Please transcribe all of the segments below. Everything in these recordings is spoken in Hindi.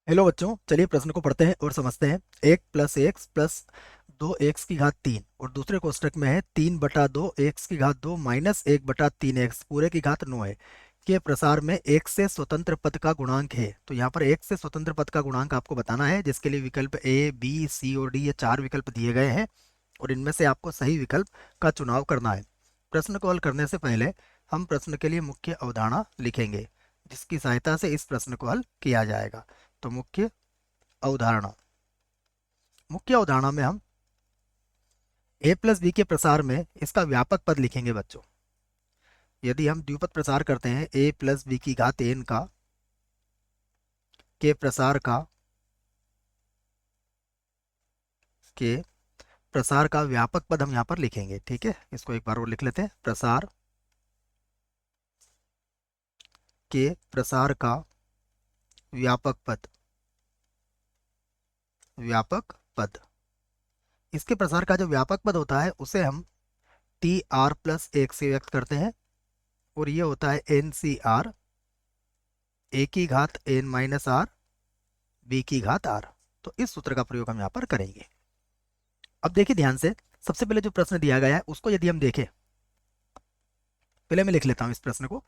हेलो बच्चों, चलिए प्रश्न को पढ़ते हैं और समझते हैं। 1 + x + 2x की घात 3 और दूसरे कोष्टक में है 3/2 x की घात 2 माइनस 1/3x पूरे की घात 9 है के प्रसार में एक से स्वतंत्र पद का गुणांक है। तो यहाँ पर एक से स्वतंत्र पद का गुणांक आपको बताना है, जिसके लिए विकल्प ए, बी, सी और डी ये 4 विकल्प दिए गए हैं और इनमें से आपको सही विकल्प का चुनाव करना है। प्रश्न को हल करने से पहले हम प्रश्न के लिए मुख्य अवधारणा लिखेंगे, जिसकी सहायता से इस प्रश्न को हल किया जाएगा। तो अवधारणा मुख्य अवधारणा में हम a+b के प्रसार में इसका व्यापक पद लिखेंगे बच्चों। यदि हम द्विपद प्रसार करते हैं a+b की घात n का के प्रसार का के प्रसार का व्यापक पद हम यहाँ पर लिखेंगे। ठीक है, इसको एक बार और लिख लेते हैं। प्रसार के प्रसार का व्यापक पद, व्यापक पद। इसके प्रसार का जो व्यापक पद होता है उसे हम Tr+1 से व्यक्त करते हैं और ये होता है NCr, a⁻n−r b⁻r। तो इस सूत्र का प्रयोग हम यहाँ पर करेंगे। अब देखिए ध्यान से, सबसे पहले जो प्रश्न दिया गया है उसको यदि हम देखें, पहले मैं लिख लेता हूँ इस प्रश्न को।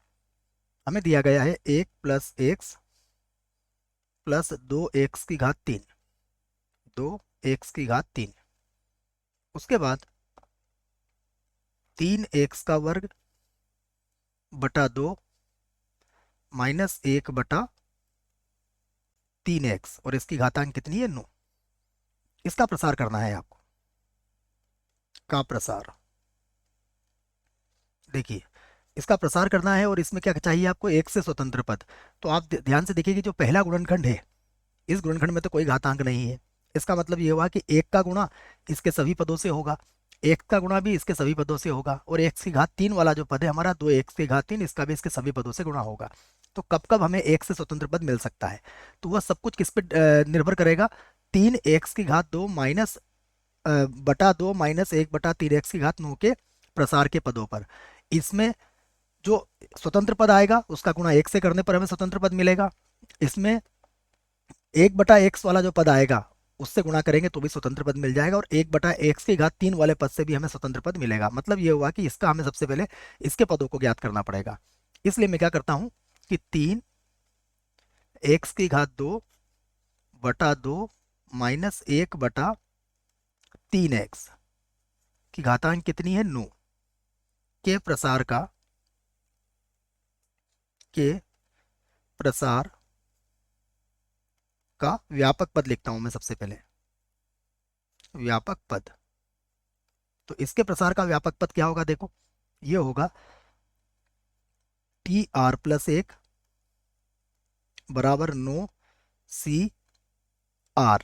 हमें दिया गया है 1+x + 2x की घात 3, 2x की घात 3। उसके बाद 3x² बटा 2 माइनस 1/3x और इसकी घातांक कितनी है 9। इसका प्रसार करना है आपको। का प्रसार देखिए, इसका प्रसार करना है और इसमें क्या चाहिए आपको, एक से स्वतंत्र पद। तो आप ध्यान से देखिए कि जो पहला गुणनखंड है, इस गुणनखंड में तो कोई घातांक नहीं है। इसका मतलब ये हुआ कि एक का गुणा इसके सभी पदों से होगा, एक का गुणा भी इसके सभी पदों से होगा, और x की घात 3 वाला जो पद है हमारा 2x की घात 3, इसका भी इसके सभी पदों से गुणा होगा। तो कब कब हमें एक से स्वतंत्र पद मिल सकता है, तो वह सब कुछ किस पे निर्भर करेगा, 3x की घात 2 माइनस बटा 2 माइनस 1/3x की घात 9 के प्रसार के पदों पर। इसमें जो स्वतंत्र पद आएगा उसका गुणा एक से करने पर हमें स्वतंत्र पद मिलेगा। इसमें 1/x वाला जो पद आएगा उससे गुणा करेंगे तो भी स्वतंत्र पद मिल जाएगा, और 1/x की घात 3 वाले पद से भी हमें स्वतंत्र पद मिलेगा। मतलब ये हुआ कि इसका हमें सबसे पहले इसके पदों को ज्ञात करना पड़ेगा। इसलिए मैं क्या करता हूं कि 3x की घात 2 बटा 2 माइनस 1/3x की घातांक कितनी है 9 के प्रसार का के प्रसार का व्यापक पद लिखता हूं मैं सबसे पहले। व्यापक पद, तो इसके प्रसार का व्यापक पद क्या होगा, देखो ये होगा Tr+1 बराबर 9CR,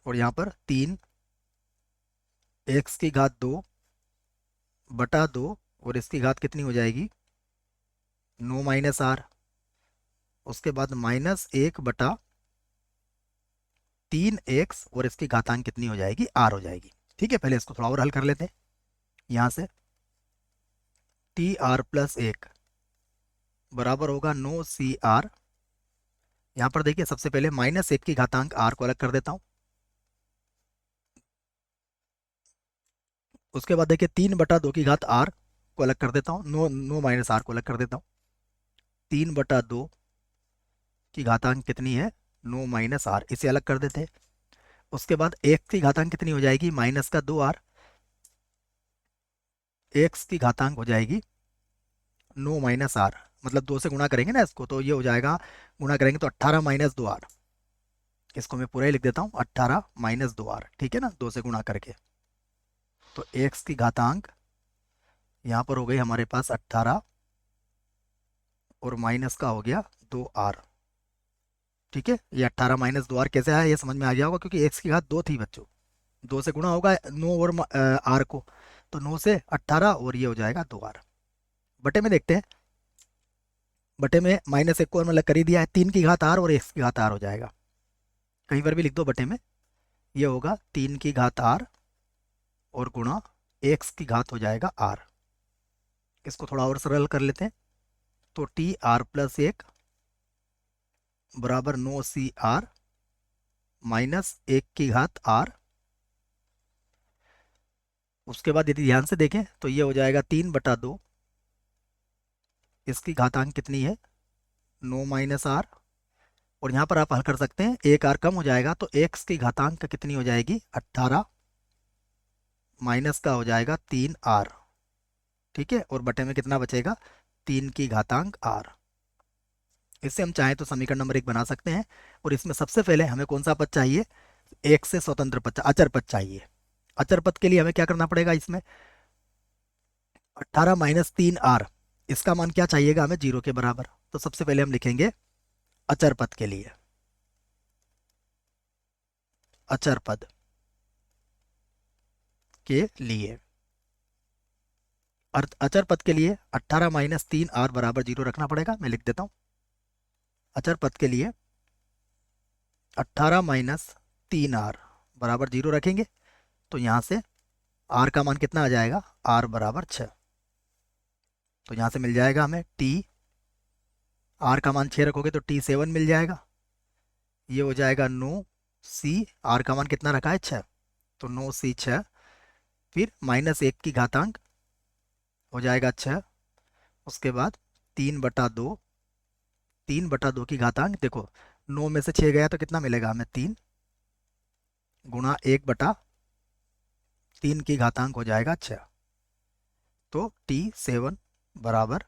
और यहाँ पर 3x की घात 2 बटा 2 और इसकी घात कितनी हो जाएगी 9 माइनस आर। उसके बाद -1/3x और इसकी घातांक कितनी हो जाएगी r हो जाएगी। ठीक है, पहले इसको थोड़ा और हल कर लेते हैं। यहाँ से Tr+1 बराबर होगा 9CR। यहाँ पर देखिए सबसे पहले -1 की घातांक r को अलग कर देता हूँ। उसके बाद देखिए 3/2 की घात r को अलग कर देता हूँ, 9 माइनस r को अलग कर देता हूँ। 3/2 की घातांक कितनी है 9 माइनस r, इसे अलग कर देते हैं। उसके बाद x की घातांक कितनी हो जाएगी -2r, x की घातांक हो जाएगी 9 माइनस r, मतलब 2 से गुणा करेंगे ना इसको, तो ये हो जाएगा, गुणा करेंगे तो 18 माइनस 2r। इसको मैं पूरा ही लिख देता हूँ 18 माइनस 2r, ठीक है ना, 2 से गुणा करके। तो x की घातांक यहाँ पर हो गई हमारे पास 18 और माइनस का हो गया 2r। ठीक है, ये 18 माइनस 2r कैसे आया ये समझ में आ गया होगा, क्योंकि x की घात 2 थी बच्चों, 2 से गुणा होगा 9 और r को, तो 9 से 18 और ये हो जाएगा 2r। बटे में देखते हैं, बटे में -1 को हमने अलग कर ही दिया है, 3 की घात r और x की घात r हो जाएगा। कहीं पर भी लिख दो बटे में, ये होगा 3 की घात r और गुणा x की घात हो जाएगा r। इसको थोड़ा और सरल कर लेते हैं, तो Tr+1 बराबर 9CR माइनस 1 की घात R। उसके बाद यदि ध्यान से देखें तो ये हो जाएगा 3/2, इसकी घातांक कितनी है 9 - R। और यहाँ पर आप हल कर सकते हैं, 1R कम हो जाएगा तो x की घातांक कितनी हो जाएगी 18 माइनस का हो जाएगा 3R। ठीक है, और बटे में कितना बचेगा 3 की घातांक R। इससे हम चाहें तो समीकरण नंबर 1 बना सकते हैं। और इसमें सबसे पहले हमें कौन सा पद चाहिए, एक से स्वतंत्र पद, अचर पद चाहिए। अचर पद के लिए हमें क्या करना पड़ेगा, इसमें 18 - 3R, इसका मान क्या चाहिएगा हमें 0 के बराबर। तो सबसे पहले हम लिखेंगे अचर पद के लिए, अचर पद के लिए अचर पद के लिए 18 - 3R बराबर 0 रखना पड़ेगा। मैं लिख देता हूँ, अचर पद के लिए 18 - 3R बराबर 0 रखेंगे। तो यहाँ से R का मान कितना आ जाएगा, R बराबर 6। तो यहाँ से मिल जाएगा हमें T, R का मान 6 रखोगे तो T7 मिल जाएगा। ये हो जाएगा 9C, R का मान कितना रखा है 6, तो 9C6, फिर -1 की घातांक हो जाएगा 6। उसके बाद 3/2, 3/2 की घातांक, देखो 9 में से 6 गया तो कितना मिलेगा हमें 3, गुणा 1/3 की घातांक हो जाएगा 6। तो T7 बराबर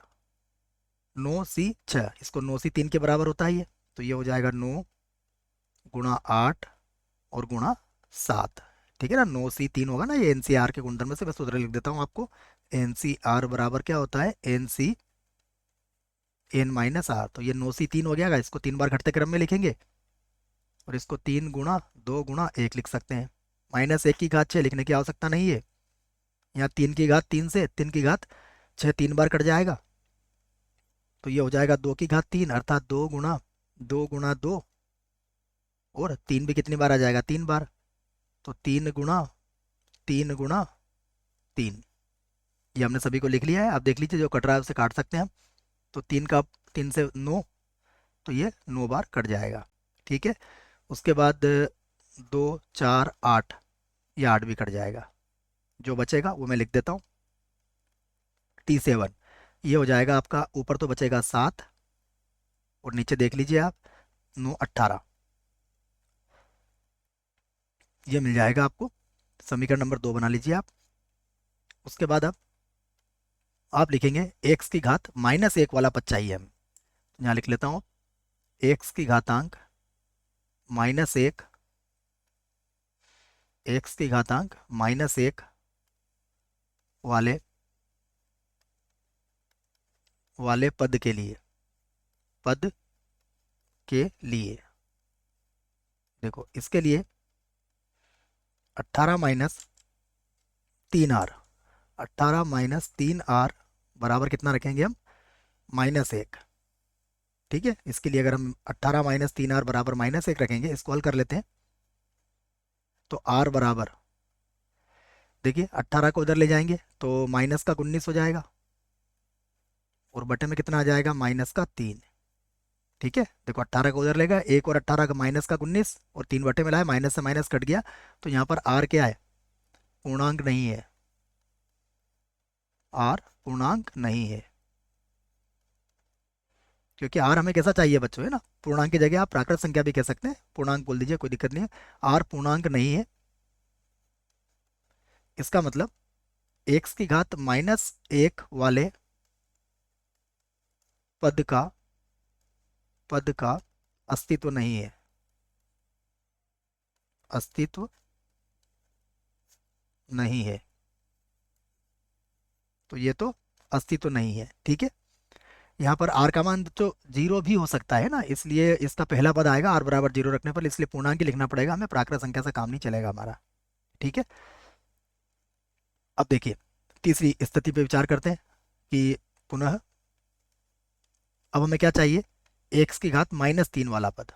9C6, इसको 9C3 के बराबर होता ही है, तो ये हो जाएगा 9 गुणा 8 और गुणा 7। ठीक है ना, 9C3 होगा ना, ये NCR के गुणधर्म से, मैं सूत्र लिख देता हूँ आपको। NCR बराबर क्या होता है, NC(n-R), तो ये 9C3 हो गया, इसको 3 बार घटते क्रम में लिखेंगे और इसको 3 × 2 × 1 लिख सकते हैं। -1 की घात 6 लिखने की आवश्यकता नहीं है, यहाँ 3 की घात 3 से 3 की घात 6 3 बार कट जाएगा, तो ये हो जाएगा 2 की घात 3, अर्थात 2 × 2 और 3 भी कितनी बार आ जाएगा 3 बार, तो 3 × 3 × 3। ये हमने सभी को लिख लिया है। आप देख लीजिए, जो कट रहा है उसे काट सकते हैं हम। तो 3 से 9, तो ये 9 बार कट जाएगा। ठीक है, उसके बाद 2 4 8, ये 8 भी कट जाएगा। जो बचेगा वो मैं लिख देता हूँ, T7, ये हो जाएगा आपका, ऊपर तो बचेगा 7 और नीचे देख लीजिए आप 9 18, ये मिल जाएगा आपको। समीकरण नंबर 2 बना लीजिए आप। उसके बाद अब आप लिखेंगे x की घात -1 वाला पद चाहिए हम। यहाँ लिख लेता हूँ, x की घातांक -1, x की घातांक -1 वाले वाले पद के लिए, पद के लिए देखो इसके लिए 18 - 3R, 18 - 3R बराबर कितना रखेंगे हम, -1। ठीक है, इसके लिए अगर हम 18 - 3R बराबर -1 रखेंगे, इसको हल कर लेते हैं। तो R बराबर, देखिए 18 को उधर ले जाएंगे तो -19 हो जाएगा और बटे में कितना आ जाएगा -3। ठीक है, देखो 18 को उधर लेगा, 1 और 18 का -19 और 3 बटे में लाया, माइनस से माइनस कट गया। तो यहाँ पर R क्या है, पूर्णांक नहीं है, R पूर्णांक नहीं है, क्योंकि R हमें कैसा चाहिए बच्चों, है ना, पूर्णांक की जगह आप प्राकृत संख्या भी कह सकते हैं, पूर्णांक बोल दीजिए, कोई दिक्कत नहीं है। R पूर्णांक नहीं है, इसका मतलब x की घात -1 वाले पद का अस्तित्व नहीं है, अस्तित्व नहीं है। तो ये तो अस्तित्व नहीं है। ठीक है, यहाँ पर R का मान तो 0 भी हो सकता है ना, इसलिए इसका पहला पद आएगा R बराबर 0 रखने पर, इसलिए पूर्णांक ही लिखना पड़ेगा हमें, प्राकृत संख्या से काम नहीं चलेगा हमारा। ठीक है, अब देखिए तीसरी स्थिति पे विचार करते हैं कि पुनः अब हमें क्या चाहिए, x की घात -3 वाला पद।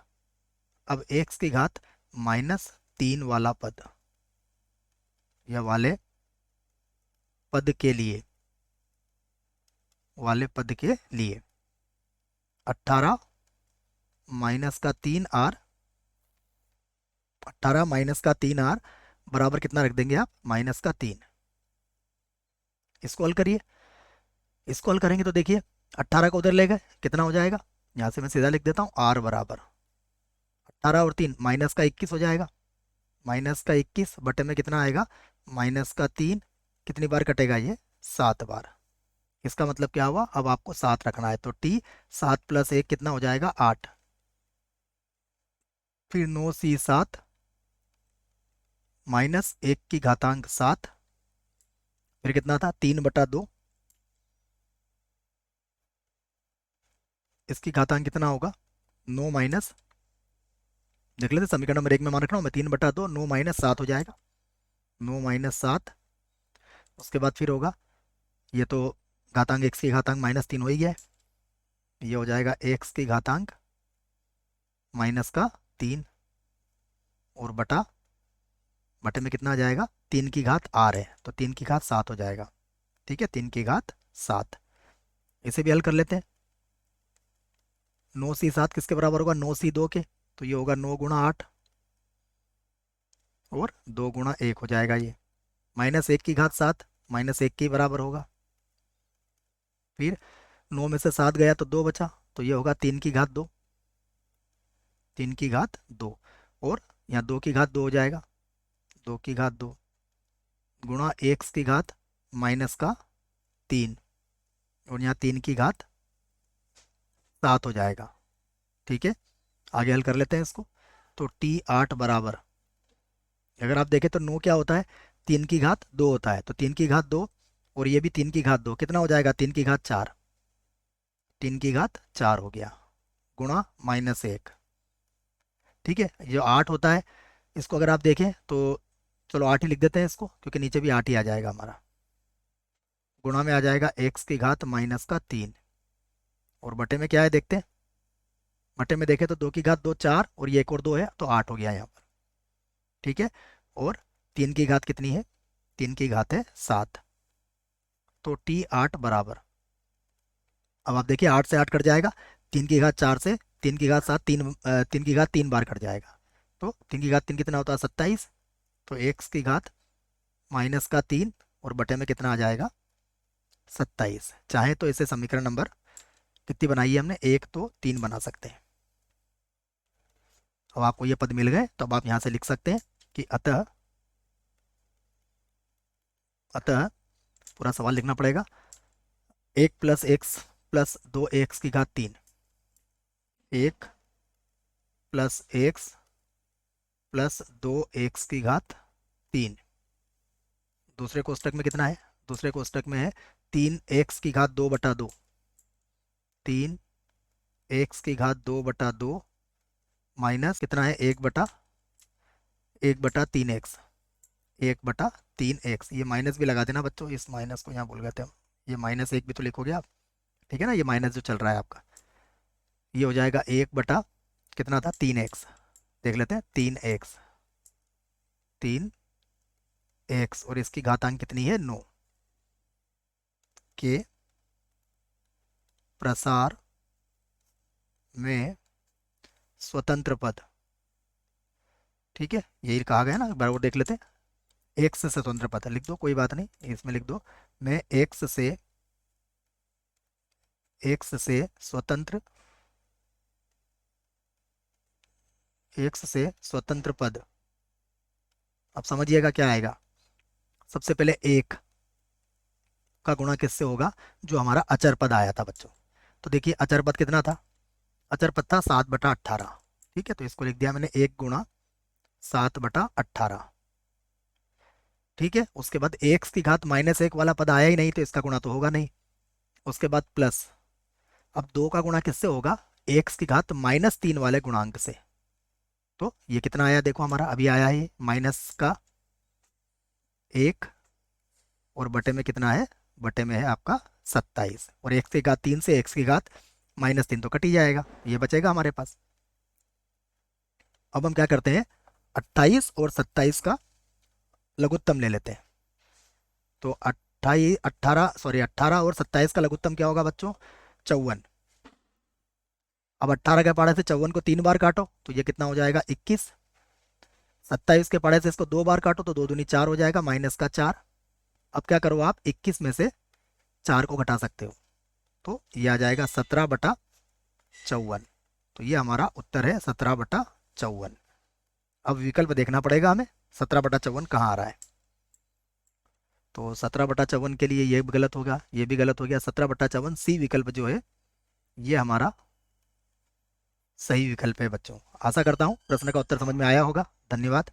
अब x की घात -3 वाला पद, या वाले पद के लिए, वाले पद के लिए 18 माइनस का 3r, 18 माइनस का 3r बराबर कितना रख देंगे आप, माइनस का 3। इसको हल करिए। इसको हल करेंगे तो देखिए 18 को उधर ले गए, कितना हो जाएगा, यहाँ से मैं सीधा लिख देता हूँ r बराबर 18 और 3 माइनस का 21 हो जाएगा। माइनस का 21 बटे में कितना आएगा, माइनस का 3। कितनी बार कटेगा ये, 7 बार। इसका मतलब क्या हुआ, अब आपको 7 रखना है, तो t 7 प्लस 1 कितना हो जाएगा, 8। फिर 9c7 माइनस 1 की घातांक 7, फिर कितना था, 3/2। इसकी घातांक कितना होगा, 9 माइनस, देख लेते समीकरण नंबर 1 में मान रख रहा हूँ मैं, 3/2, 9 माइनस 7 हो जाएगा, 9 माइनस 7। उसके बाद फिर होगा, ये तो घातांक x की घातांक -3 हो ही गया है, ये हो जाएगा x की घातांक माइनस का 3 और बटा, बटे में कितना आ जाएगा, 3 की घात r है तो 3 की घात 7 हो जाएगा। ठीक है, 3 की घात 7। इसे भी हल कर लेते हैं। 9c7 किसके बराबर होगा, 9c2 के, तो ये होगा 9 गुणा 8 और 2 गुणा 1 हो जाएगा ये, माइनस 1 की घात 7 माइनस 1 के बराबर होगा। फिर 9 में से 7 गया तो 2 बचा, तो ये होगा 3 की घात 2, 3 की घात 2, और यहाँ 2 की घात 2 हो जाएगा, 2 की घात 2 गुणा x की घात माइनस का 3, और यहाँ 3 की घात 7 हो जाएगा। ठीक है, आगे हल कर लेते हैं इसको। तो t8 बराबर, अगर आप देखें तो 9 क्या होता है, 3 की घात 2 होता है, तो 3 की घात 2 और ये भी 3 की घात 2 कितना हो जाएगा, 3 की घात 4, 3 की घात 4 हो गया, गुणा -1। ठीक है, ये 8 होता है, इसको अगर आप देखें तो चलो 8 ही लिख देते हैं इसको, क्योंकि नीचे भी 8 ही आ जाएगा हमारा, गुणा में आ जाएगा x की घात माइनस का 3, और बटे में क्या है देखते हैं, बटे में देखें तो 2 की घात 2 4 और ये एक और 2 है, तो 8 हो गया यहाँ पर। ठीक है, और 3 की घात कितनी है, 3 की घात है 7, तो t8 बराबर, अब आप देखिए 8 से 8 कट जाएगा, 3 की घात 4 से 3 की घात 7, 3 की घात 3 बार कट जाएगा, तो 3 की घात 3 कितना होता है, 27। तो x की घात माइनस का 3 और बटे में कितना आ जाएगा, 27। चाहे तो इसे समीकरण नंबर कितनी बनाई है हमने, 1 2 3 बना सकते हैं। अब आपको ये पद मिल गए, तो अब आप यहाँ से लिख सकते हैं कि अतः, अतः पूरा सवाल लिखना पड़ेगा, 1 प्लस एक्स प्लस 2x की घात 3, 1 प्लस एक्स प्लस 2x की घात 3, दूसरे कोष्टक में कितना है, दूसरे कोष्टक में है 3x की घात 2/2, 3x की घात 2/2 माइनस कितना है, 1/3x, 1/3x। ये माइनस भी लगा देना बच्चों, इस माइनस को यहाँ भूल गए थे हम, ये -1 भी तो लिखोगे आप। ठीक है ना, ये माइनस जो चल रहा है आपका, ये हो जाएगा 1 कितना था, 3x, देख लेते हैं, 3x, 3x, और इसकी घातांक कितनी है, 9 के प्रसार में स्वतंत्र पद। ठीक है, यही कहा गया ना, बराबर देख लेते हैं, x से स्वतंत्र पद लिख दो, कोई बात नहीं, इसमें लिख दो, मैं x से स्वतंत्र, x से स्वतंत्र पद। अब समझिएगा क्या आएगा, सबसे पहले 1 का गुणा किससे होगा, जो हमारा अचर पद आया था बच्चों। तो देखिए अचर पद कितना था, अचर पद था 7/18। ठीक है, तो इसको लिख दिया मैंने 1 गुणा 7/18। ठीक है, उसके बाद x की घात -1 वाला पद आया ही नहीं, तो इसका गुणा तो होगा नहीं। उसके बाद प्लस, अब 2 का गुणा किससे होगा, x की घात -3 वाले गुणांक से। तो ये कितना आया देखो, हमारा अभी आया है माइनस का 1, और बटे में कितना है, बटे में है आपका 27, और x की घात 3 से x की घात -3 तो कट ही जाएगा, ये बचेगा हमारे पास। अब हम क्या करते हैं, 28 और 27 का लघुत्तम ले लेते हैं। तो 18 और 27 का लघुत्तम क्या होगा बच्चों, 54। अब 18 के पाड़े से 54 को 3 बार काटो तो ये कितना हो जाएगा 21। 27 के पाड़े से इसको 2 बार काटो तो 2 दूनी 4 हो जाएगा, माइनस का 4। अब क्या करो आप 21 में से 4 को घटा सकते हो तो ये आ जाएगा 17/54। तो ये हमारा उत्तर है 17/54। अब विकल्प देखना पड़ेगा हमें 17/54 कहाँ आ रहा है। तो 17/54 के लिए ये भी गलत होगा, ये भी गलत हो गया। 17/54 सी विकल्प जो है ये हमारा सही विकल्प है बच्चों। आशा करता हूँ प्रश्न का उत्तर समझ में आया होगा। धन्यवाद।